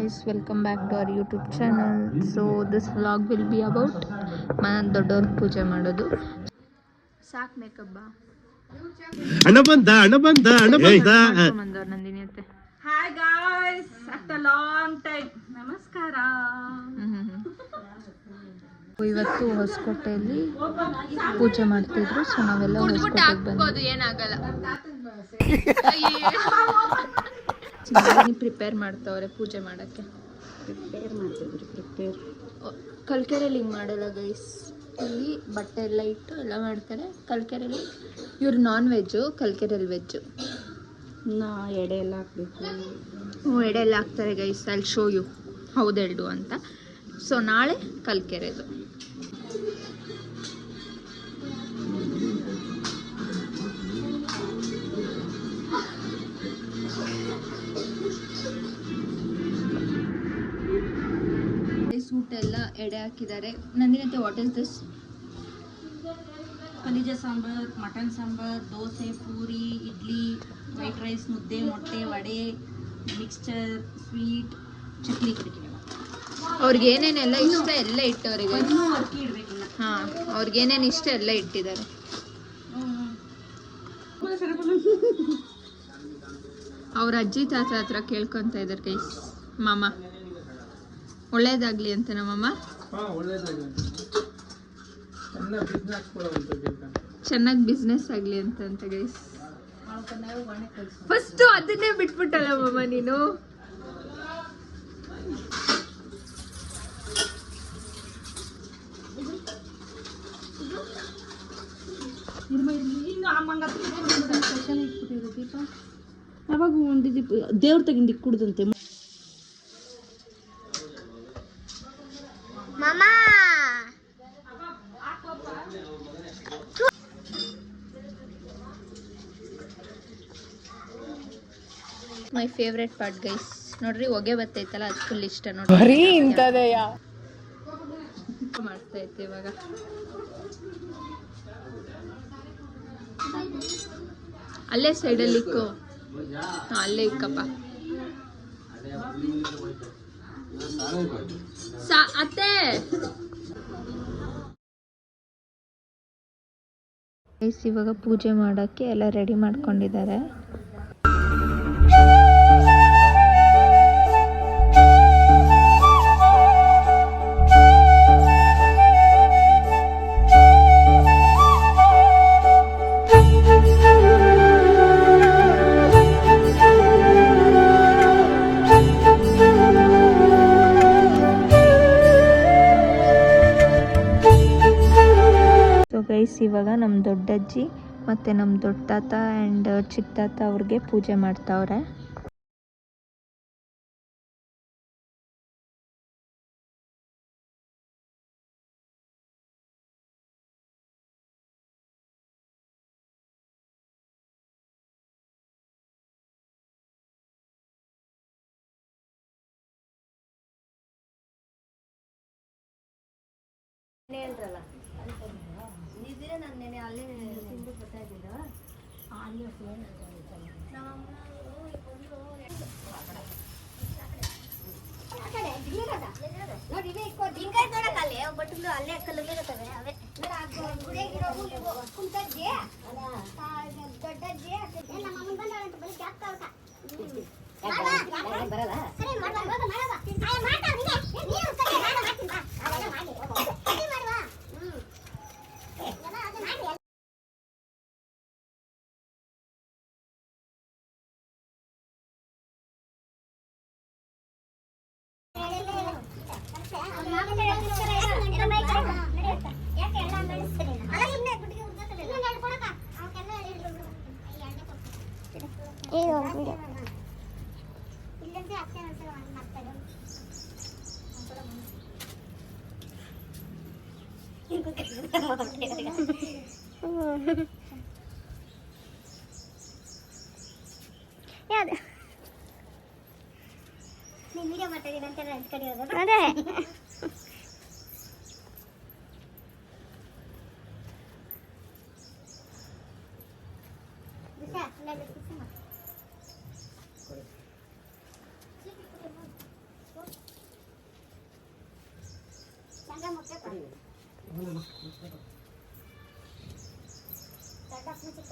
guys, welcome back to our YouTube channel. So this vlog will be about ಮನೆ ದೊಡ್ಡವ್ರ ಪೂಜೆ ಮಾಡೋದು. ಸಾಕ್ ಮೇಕಪ್ ಬಾ ಅಣ್ಣ ಬಂದ ನಂದಿನಿ ಅತ್ತೆ. Hi guys, after long time ನಮಸ್ಕಾರ. ಇವತ್ತು ಹೊಸಕೋಟೆಯಲ್ಲಿ ಪೂಜೆ ಮಾಡ್ತಿದ್ರು. ಸೊ ನಾವೆಲ್ಲ ಹೊಸಕೋಟೆಗೆ ಬಂದ್ವಿ. ಏನಾಗಲ್ಲ. ಪ್ರಿಪೇರ್ ಮಾಡ್ತಾವ್ರೆ ಪೂಜೆ ಮಾಡಕ್ಕೆ. ಕಲ್ಕೆರೆಯಲ್ಲಿ ಹಿಂಗೆ ಮಾಡಲ್ಲ ಗೈಸ್. ಇಲ್ಲಿ ಬಟ್ಟೆ ಎಲ್ಲ ಇಟ್ಟು ಎಲ್ಲ ಮಾಡ್ತಾರೆ. ಕಲ್ಕೆರೆಯಲ್ಲಿ ಇವ್ರು ನಾನ್ ವೆಜ್ಜು, ಕಲ್ಕೆರೆಯಲ್ಲಿ ವೆಜ್ಜು. ಎಡೆ ಎಲ್ಲ ಹಾಕ್ಬೇಕು. ಎಡೆ ಎಲ್ಲ ಹಾಕ್ತಾರೆ ಗೈಸ್. ಅಲ್ಲಿ ಶೋ ಯು ಹೌದೆರಡು ಅಂತ. ಸೊ ನಾಳೆ ಕಲ್ಕೆರೆದು. ಸೂಟ್ ಎಲ್ಲ ಎಡೆ ಹಾಕಿದ್ದಾರೆ. ನಂದಿನತೆ, ವಾಟ್ ಇಸ್ ದಿಸ್? ಕಲಿಜ sambar, mutton sambar, dosa, puri, idli, white rice, ಮುದ್ದೆ, ಮೊಟ್ಟೆ, ವಡೆ, ಮಿಕ್ಸ್ಚರ್, ಸ್ವೀಟ್, ಚಟ್ನಿ ಇಡ್ಬೇಕಿಲ್ಲ. ಅವ್ರಿಗೆ ಏನೇನೆಲ್ಲ ಇಷ್ಟ ಎಲ್ಲ ಇಟ್ಟವ್ರಿಗೆ. ಅಕ್ಕಿ ಇಡ್ಬೇಕಿಲ್ಲ. ಹಾಂ, ಅವ್ರಿಗೆ ಏನೇನು ಇಷ್ಟ ಎಲ್ಲ ಇಟ್ಟಿದ್ದಾರೆ. ಅವ್ರ ಅಜ್ಜಿ ತಾತ ಹತ್ರ ಕೇಳ್ಕೊತ ಇದ್ದಾರೆ ಗೈಸ್. ಮಾಮ ಒಳ್ಳೇದಾಗ್ಲಿ ಅಂತ ನಮ್ಮಮ್ಮ. ಚೆನ್ನಾಗಿ ಬಿಸ್ನೆಸ್ ಆಗ್ಲಿ ಅಂತ ಗೈಸ್. ಫಸ್ಟ್ ಅದನ್ನೇ ಬಿಟ್ಬಿಟ್ಟಲ್ಲ ಮಮ್ಮ ನೀನು. ಅವಾಗ ಒಂದು ದೇವ್ರ ತಗೊಂಡು ಕುಡ್ದಂತೆ. My favourite part guys. ನೋಡ್ರಿ ಹೊಗೆ ಬರ್ತೈತಲ್ಲ, ಅದು ಫುಲ್ ಇಷ್ಟ ನೋಡ್ರಿ. ಮಾಡ್ತಾ ಇತ್ತು ಇವಾಗ. ಅಲ್ಲೇ ಸೈಡಲ್ಲಿ ಇಕ್ಕು. ಅಲ್ಲೇ ಇಕ್ಕಪ್ಪ. ಅತ್ತೆ ಗೈಸ್, ಇವಾಗ ಪೂಜೆ ಮಾಡೋಕ್ಕೆ ಎಲ್ಲ ರೆಡಿ ಮಾಡ್ಕೊಂಡಿದ್ದಾರೆ. ಗೈಸ್, ಇವಾಗ ನಮ್ಮ ದೊಡ್ಡಜ್ಜಿ ಮತ್ತು ನಮ್ಮ ದೊಡ್ಡ ತಾತ ಆ್ಯಂಡ್ ಚಿಕ್ಕ ತಾತ ಅವ್ರಿಗೆ ಪೂಜೆ ಮಾಡ್ತಾವ್ರೆ.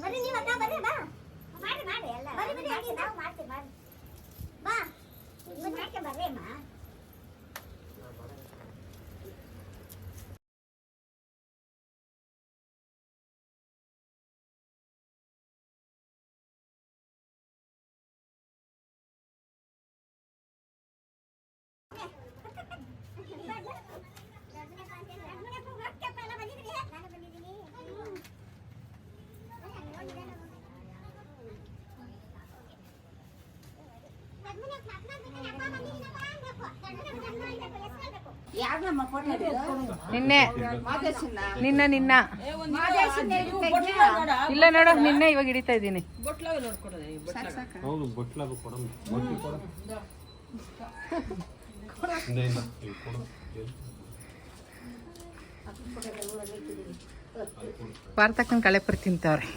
ಬರ್ರಿ ನೀವು ಅಕ್ಕ ಬರ್ರಿ ಬಾ ಮಾಡ್ರಿ ಮಾಡ್ರಿ ಎಲ್ಲ ಬರ್ರಿ ಬರ್ರಿ ಹಾಗೆ ನಾವು ಮಾಡ್ತೀವಿ ಮಾಡ್ರಿ ಬಾ ಇವತ್ತು ಯಾಕೆ ಬರ್ರಿ ಅಮ್ಮ ನಿನ್ನೆ ನಿನ್ನ ನಿನ್ನ ಇಲ್ಲ ನೋಡು ನಿನ್ನೆ ಇವಾಗ ಹಿಡಿತಾ ಇದ್ದೀನಿ. ಹೌದು ಬಟ್ಲ ಕೊಡಮ್ ಬಟ್ಲಿ ಕೊಡ ಪಾರ್ತಕ್ಕನ್ ಕಳೆಪುರಿ ತಿಂತವ್ರೆ.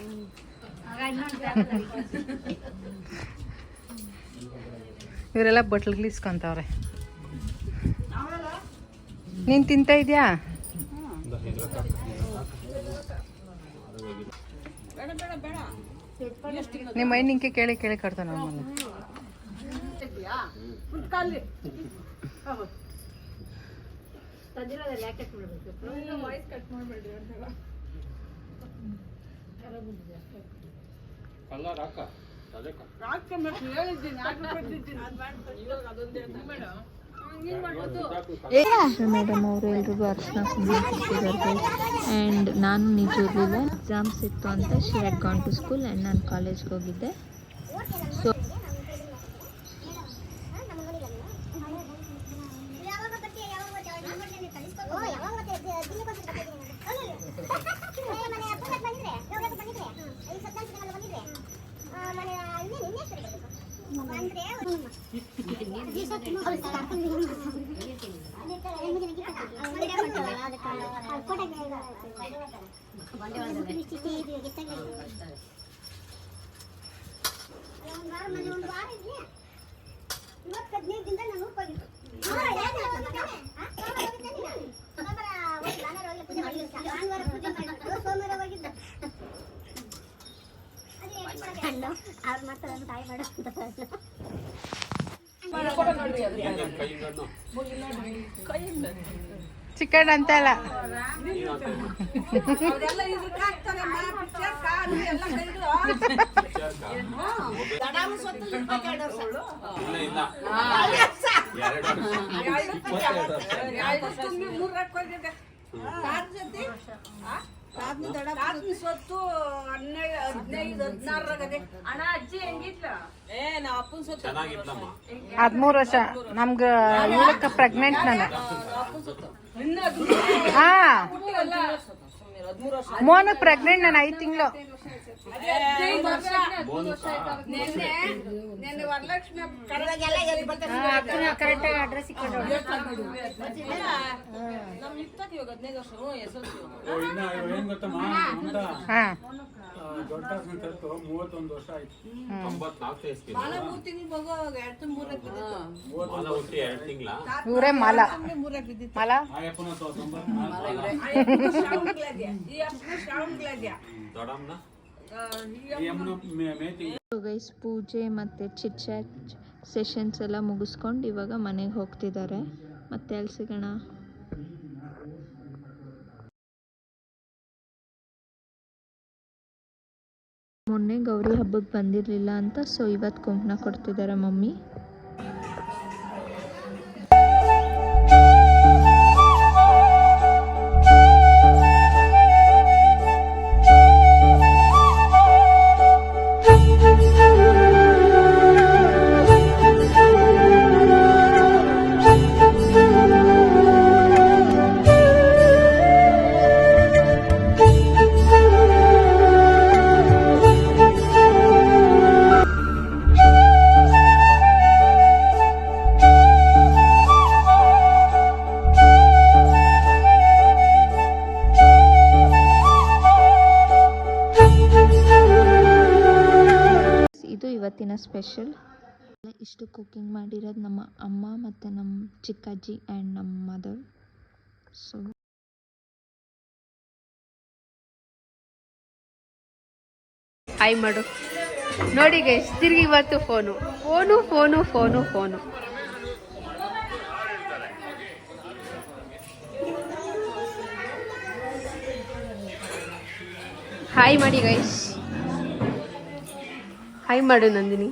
ಇವರೆಲ್ಲ ಬಟ್ಲಿಗೆ ಇಸ್ಕೊಂತವ್ರೆ. ನೀನ್ ತಿಂತ ಇದ್ಯಾ? ನಿಮ್ಮ ಮೈನಿಂಕೆ ಕೇಳಿ ಕೇಳಿ ಕಟ್ತಾನ ನಮ್ಮನ್ನ. ಮೇಡಮ್ ಅವರು ಎಲ್ರಿಗೂ ಅರ್ಶನ ಕುಂದಿರ್ತಿದ್ದಾರೆ. ಆ್ಯಂಡ್ ನಾನು ನಿಜ ಇರಲಿಲ್ಲ, ಎಕ್ಸಾಮ್ಸ್ ಇತ್ತು ಅಂತ she had gone to school and ನಾನು ಕಾಲೇಜ್ಗೆ ಹೋಗಿದ್ದೆ. ಸೊ ಅವ್ರು ಮಾತ್ರ ತಾಯಿ ಮಾಡೋ ಚಿಕನ್ ಅಂತ ಅಲ್ಲ, ಸ್ವತ್ತು 13 ವರ್ಷ ನಮ್ಗ ಇವಳಕ್ಕ ಪ್ರೆಗ್ನೆಂಟ್ ನಾನು. ಹಾ ಮೋನ ಪ್ರೆಗ್ನೆಂಟ್ ನಾನು 5 ತಿಂಗಳು. ಕರೆಕ್ಟ್ ಅಡ್ರೆಸ್ ಹಾ ದೊಡ್ಡ 31 ವರ್ಷ ಆಯ್ತು. 2 ಇವರೇ ಮಾಲ ಮಾಲ. ಗೈಸ್ ಪೂಜೆ ಮತ್ತು ಚಿಟ್ ಚಾಟ್ ಸೆಷನ್ಸ್ ಎಲ್ಲ ಮುಗಿಸ್ಕೊಂಡು ಇವಾಗ ಮನೆಗೆ ಹೋಗ್ತಿದ್ದಾರೆ. ಮತ್ತೆ ಅಲ್ಲಿ ಸಿಗೋಣ. ಮೊನ್ನೆ ಗೌರಿ ಹಬ್ಬಕ್ಕೆ ಬಂದಿರಲಿಲ್ಲ ಅಂತ ಸೊ ಇವತ್ತು ಕುಂಕುಮ ಕೊಡ್ತಿದ್ದಾರೆ ಮಮ್ಮಿ. ಇದು ಇವತ್ತಿನ ಸ್ಪೆಷಲ್. ಇಷ್ಟು ಕುಕಿಂಗ್ ಮಾಡಿರೋದು ನಮ್ಮ ಅಮ್ಮ ಮತ್ತು ನಮ್ಮ ಚಿಕ್ಕಜ್ಜಿ ಆ್ಯಂಡ್ ನಮ್ಮ ಮದರ್. ಸೊ ಹಾಯ್ ಮಾಡು. ನೋಡಿ ಗೈಸ್, ತಿರ್ಗಿ ಇವತ್ತು phone phone phone phone phone. Hi ಮಾಡಿ ಗೈಸ್, ಹಾಯ್ ಮಾಡು ನಂದಿನಿ.